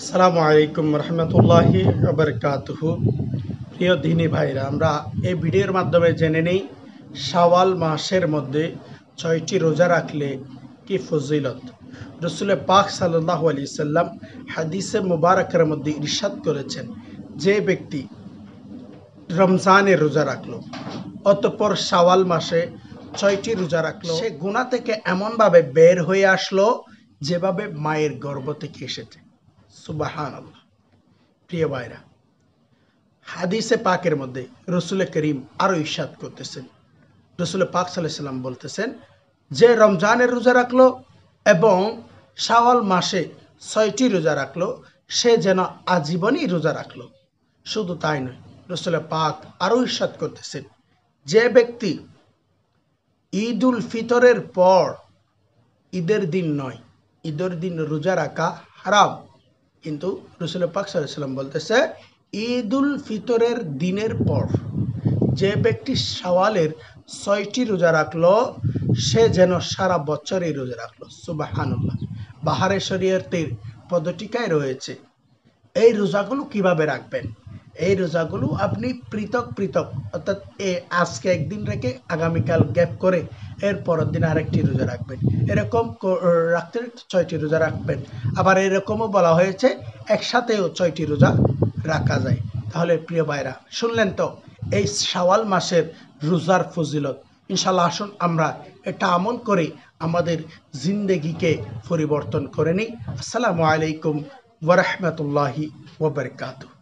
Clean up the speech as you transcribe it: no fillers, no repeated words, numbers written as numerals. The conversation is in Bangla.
আসসালামু আলাইকুম রহমতুল্লাহি ওয়াবারাকাতুহু। প্রিয় দিনী ভাইরা, আমরা এই ভিডিওর মাধ্যমে জেনে নেই শাওয়াল মাসের মধ্যে ৬টি রোজা রাখলে কি ফজিলত। রসুল পাক সাল্লাল্লাহু আলাইহি সাল্লাম হাদিসে মুবারাকের মধ্যে ইরশাদ করেছেন, যে ব্যক্তি রমজানের রোজা রাখলো অতঃপর শাওয়াল মাসে ৬টি রোজা রাখলো, সে গুনাহ থেকে এমনভাবে বের হয়ে আসলো যেভাবে মায়ের গর্ভ থেকে এসেছে। সুবহানাল্লাহ। প্রিয় ভাইরা, হাদিসে পাকের মধ্যে রসুল করিম আরো ইরশাদ করতেছেন, রসুল পাক সাল্লাল্লাহু আলাইহি সাল্লাম বলতেছেন, যে রমজানের রোজা রাখলো এবং শাওয়াল মাসে ৬টি রোজা রাখলো, সে যেন আজীবনই রোজা রাখলো। শুধু তাই নয়, রসুল পাক আরো ইরশাদ করতেছেন, যে ব্যক্তি ঈদ উল ফিতরের পর, ঈদের দিন নয়, ঈদের দিন রোজা রাখা হারাম, কিন্তু রসুল পাক সাল্লাল্লাহু আলাইহি সাল্লাম বলতেছে ঈদ উল ফিতরের দিনের পর যে ব্যক্তি শাওয়ালের ৬টি রোজা রাখলো, সে যেন সারা বছরই রোজা রাখলো। সুবহানাল্লাহ। বাহারে শরীয়তের পদটিকায় রয়েছে এই রোজাগুলো কিভাবে রাখবেন। এই রোজাগুলো আপনি পৃথক পৃথক, অর্থাৎ আজকে একদিন রেখে আগামীকাল গ্যাপ করে এর পরের দিন আরেকটি রোজা রাখবেন, এরকম রাখতে ৬টি রোজা রাখবেন। আবার এরকমও বলা হয়েছে একসাথেও ৬টি রোজা রাখা যায়। তাহলে প্রিয় ভাইরা, শুনলেন তো এই শাওয়াল মাসের রোজার ফজিলত। ইনশাল্লাহ আসুন আমরা এটা আমল করে আমাদের জিন্দেগিকে পরিবর্তন করে নিই। আসসালামু আলাইকুম ওয়া রাহমাতুল্লাহি ওয়া বারাকাতুহু।